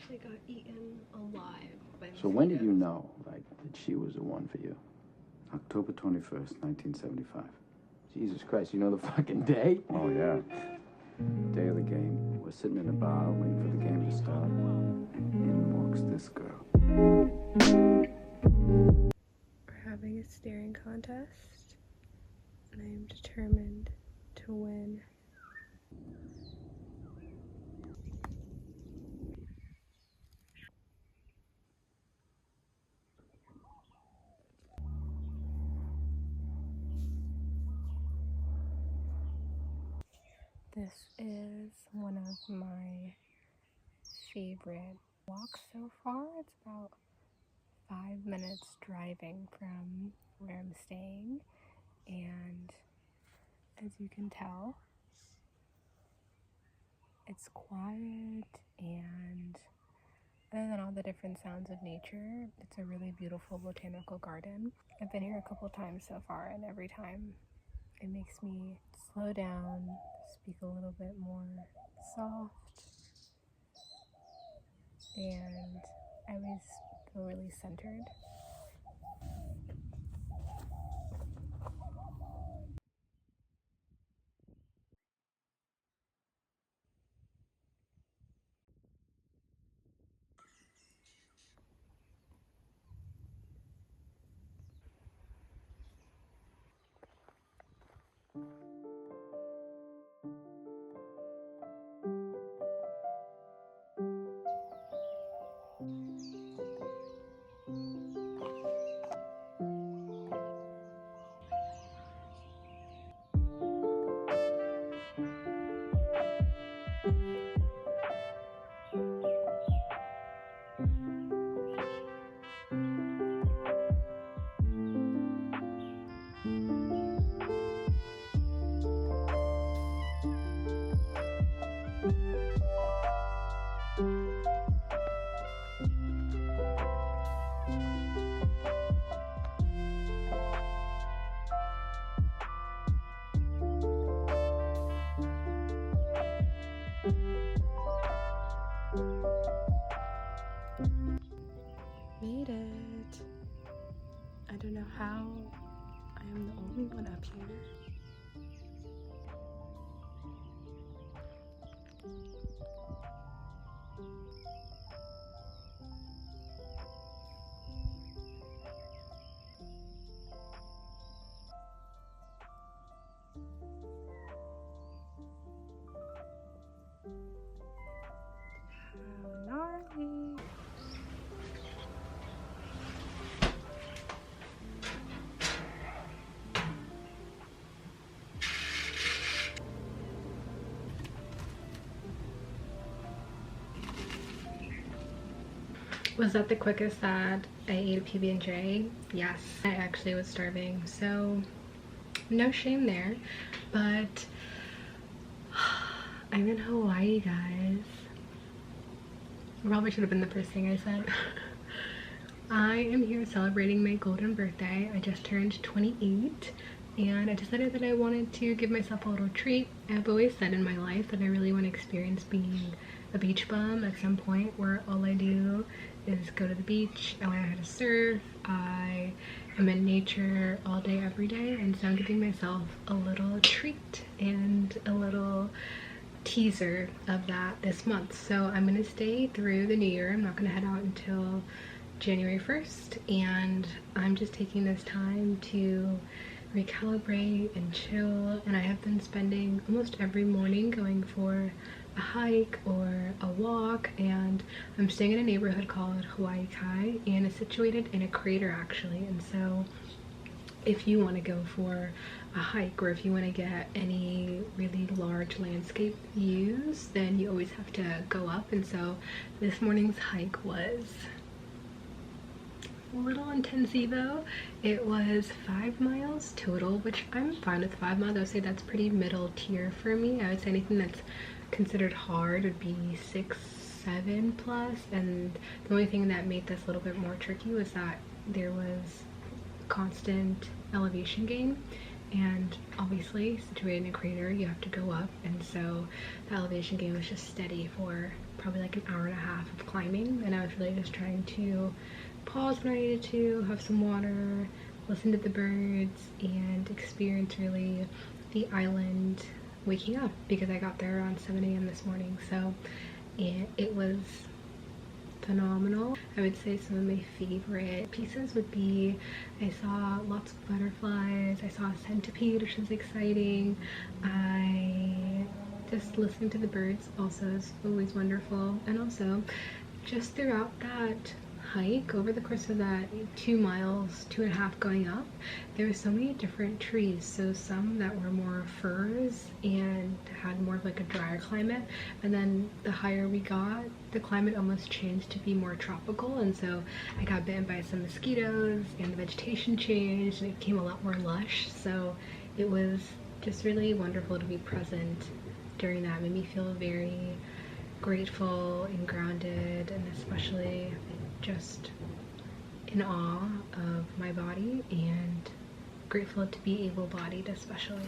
actually got eaten alive by mosquitoes. So when did you know, like, that she was the one for you? October 21st, 1975. Jesus Christ, you know the fucking day? Oh, yeah. Day of the game. We're sitting in the bar waiting for the game to start. And in walks this girl. We're having a staring contest, and I am determined to win. This is one of my favorite walks so far. It's about 5 minutes driving from where I'm staying, and as you can tell, it's quiet, and other than all the different sounds of nature, it's a really beautiful botanical garden. I've been here a couple times so far, and every time it makes me slow down, speak a little bit more soft, and I always feel really centered. Made it. I don't know how I am the only one up here. How gnarly. Was that the quickest that I ate a PB&J? Yes, I actually was starving, so no shame there. But I'm in Hawaii, guys. Probably should have been the first thing I said. I am here celebrating my golden birthday. I just turned 28, and I decided that I wanted to give myself a little treat. I've always said in my life that I really want to experience being a beach bum at some point, where all I do is go to the beach, I learn how to surf, I am in nature all day every day, and so I'm giving myself a little treat and a little teaser of that this month. So I'm gonna stay through the new year. I'm not gonna head out until January 1st, and I'm just taking this time to recalibrate and chill. And I have been spending almost every morning going for a hike or a walk, and I'm staying in a neighborhood called Hawaii Kai, and it's situated in a crater actually. And so if you want to go for a hike, or if you want to get any really large landscape views, then you always have to go up. And so this morning's hike was a little intensivo. It was 5 miles total, which I'm fine with. 5 miles, I would say that's pretty middle tier for me. I would say anything that's considered hard would be 6, 7 plus. And the only thing that made this a little bit more tricky was that there was constant elevation gain, and obviously situated in a crater, you have to go up, and so the elevation gain was just steady for probably like an hour and a half of climbing, and I was really just trying to pause when I needed to, have some water, listen to the birds, and experience really the island waking up, because I got there around 7 a.m. this morning. So it was phenomenal. I would say some of my favorite pieces would be, I saw lots of butterflies, I saw a centipede, which was exciting. I just listening to the birds also is always wonderful. And also just throughout that hike, over the course of that 2 miles, 2.5 going up, there were so many different trees. So some that were more firs and had more of like a drier climate, and then the higher we got, the climate almost changed to be more tropical, and so I got bitten by some mosquitoes and the vegetation changed and it became a lot more lush. So it was just really wonderful to be present during that. It made me feel very grateful and grounded, and especially just in awe of my body, and grateful to be able-bodied especially.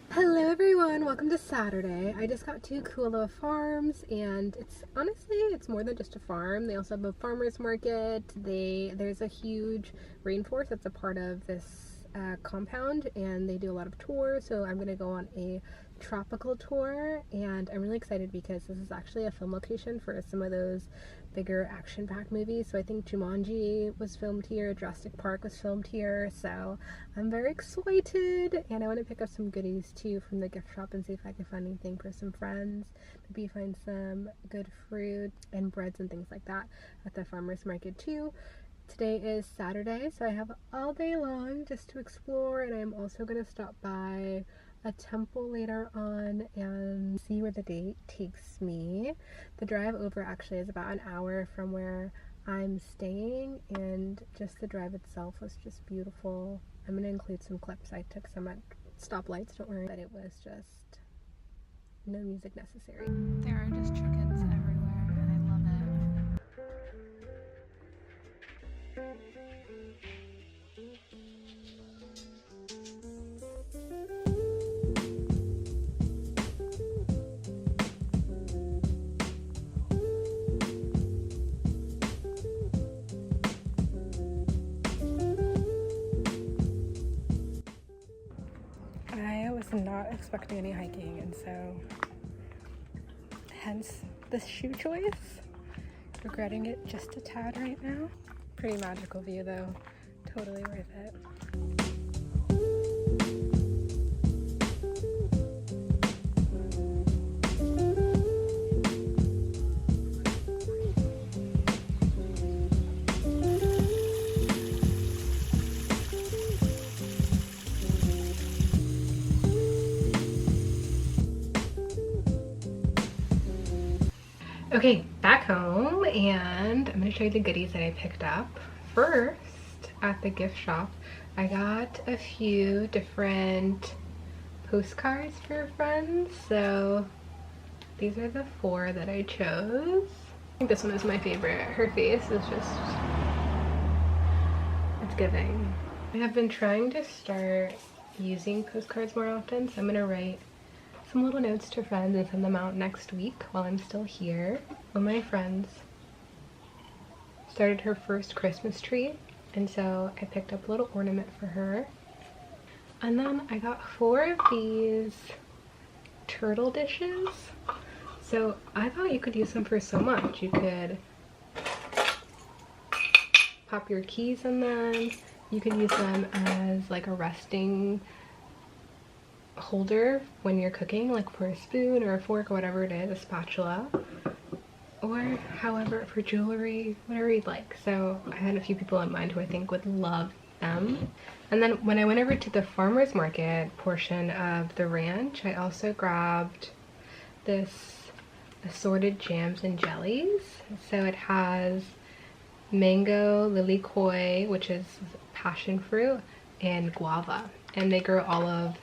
Hello everyone, welcome to Saturday. I just got to Kualoa Farms, and it's honestly, it's more than just a farm. They also have a farmer's market. There's a huge rainforest that's a part of this compound, and they do a lot of tours. So I'm gonna go on a tropical tour, and I'm really excited because this is actually a film location for some of those bigger action-packed movies. So I think Jumanji was filmed here, Jurassic Park was filmed here, so I'm very excited. And I want to pick up some goodies too from the gift shop and see if I can find anything for some friends. Maybe find some good fruit and breads and things like that at the farmer's market too. Today is Saturday, so I have all day long just to explore, and I'm also going to stop by a temple later on and see where the day takes me. The drive over actually is about an hour from where I'm staying, and just the drive itself was just beautiful. I'm going to include some clips. I took some at stoplights, don't worry, but it was just no music necessary. There are just chickens everywhere, and I love it. I was not expecting any hiking, and so hence this shoe choice. Regretting it just a tad right now. Pretty magical view though, totally worth it. Okay, back home, and I'm going to show you the goodies that I picked up. First, at the gift shop, I got a few different postcards for friends. So these are the 4 that I chose. I think this one is my favorite. Her face is just, it's giving. I have been trying to start using postcards more often, so I'm going to write some little notes to friends and send them out next week while I'm still here. One of my friends started her first Christmas tree, and so I picked up a little ornament for her. And then I got 4 of these turtle dishes. So I thought you could use them for so much. You could pop your keys in them. You could use them as like a resting holder when you're cooking, like for a spoon or a fork or whatever it is, a spatula, or however for jewelry, whatever you'd like. So I had a few people in mind who I think would love them. And then when I went over to the farmer's market portion of the ranch, I also grabbed this assorted jams and jellies. So it has mango, lilikoi, which is passion fruit, and guava. And they grow all of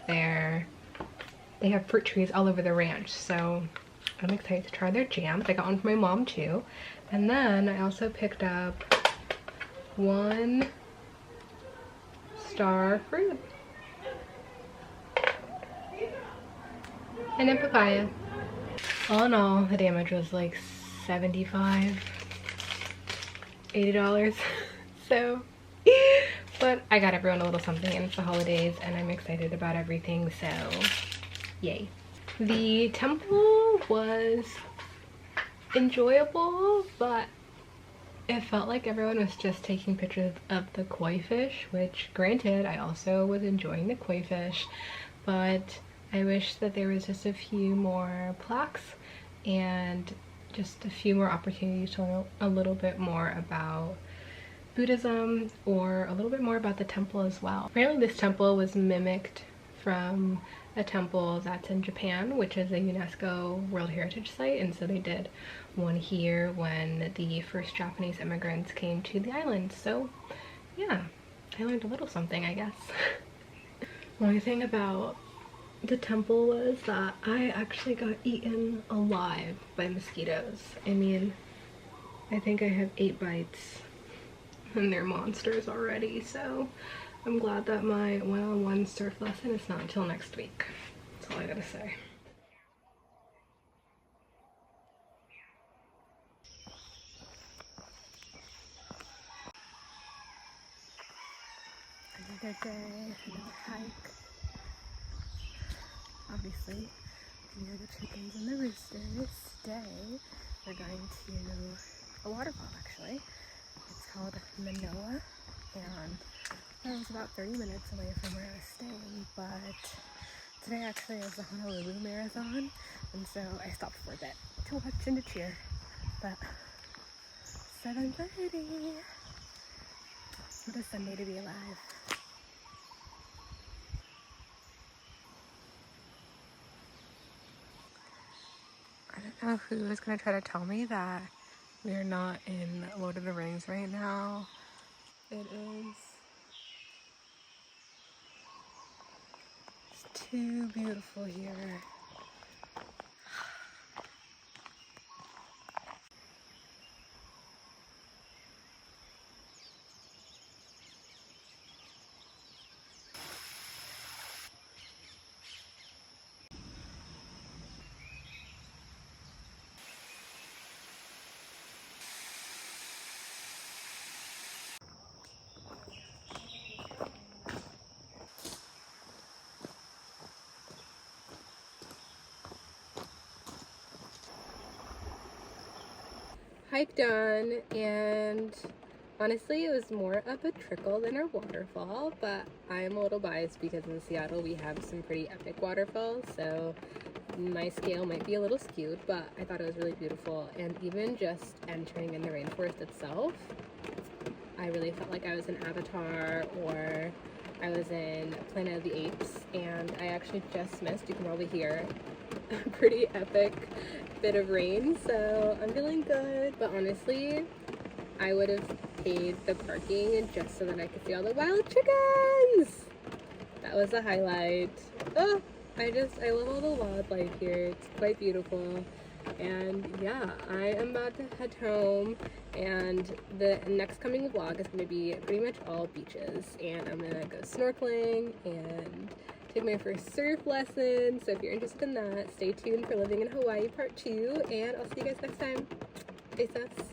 they have fruit trees all over the ranch, so I'm excited to try their jams. I got one for my mom too. And then I also picked up 1 star fruit. And then papaya. All in all, the damage was like $75, $80. So, but I got everyone a little something, and it's the holidays and I'm excited about everything, so yay. The temple was enjoyable, but it felt like everyone was just taking pictures of the koi fish, which granted, I also was enjoying the koi fish, but I wish that there was just a few more plaques and just a few more opportunities to learn a little bit more about Buddhism or a little bit more about the temple as well. Apparently this temple was mimicked from a temple that's in Japan, which is a UNESCO World Heritage Site, and so they did one here when the first Japanese immigrants came to the island. So yeah, I learned a little something, I guess. One thing about the temple was that I actually got eaten alive by mosquitoes. I mean, I think I have 8 bites and they're monsters already, so I'm glad that my one-on-one surf lesson is not until next week. That's all I gotta say. Another day, another hike. Obviously, near the chickens and the roosters. Today, we're going to a waterfall, actually. It's called Manoa, and that was about 30 minutes away from where I was staying, but today actually is the Honolulu Marathon, and so I stopped for a bit to watch and to cheer. But 7:30. What a Sunday to be alive. I don't know who is going to try to tell me that we are not in Lord of the Rings right now. It is just too beautiful here. Hike done, and honestly it was more of a trickle than a waterfall, but I'm a little biased because in Seattle we have some pretty epic waterfalls, so my scale might be a little skewed, but I thought it was really beautiful. And even just entering in the rainforest itself, I really felt like I was in Avatar or I was in Planet of the Apes, and I actually just missed, you can probably hear, a pretty epic bit of rain, so I'm feeling good. But honestly, I would have paid the parking just so that I could see all the wild chickens. That was a highlight. Oh, I love all the wildlife here. It's quite beautiful. And yeah, I am about to head home, and the next coming vlog is going to be pretty much all beaches, and I'm gonna go snorkeling and take my first surf lesson. So if you're interested in that, stay tuned for Living in Hawaii Part 2, and I'll see you guys next time. Besos.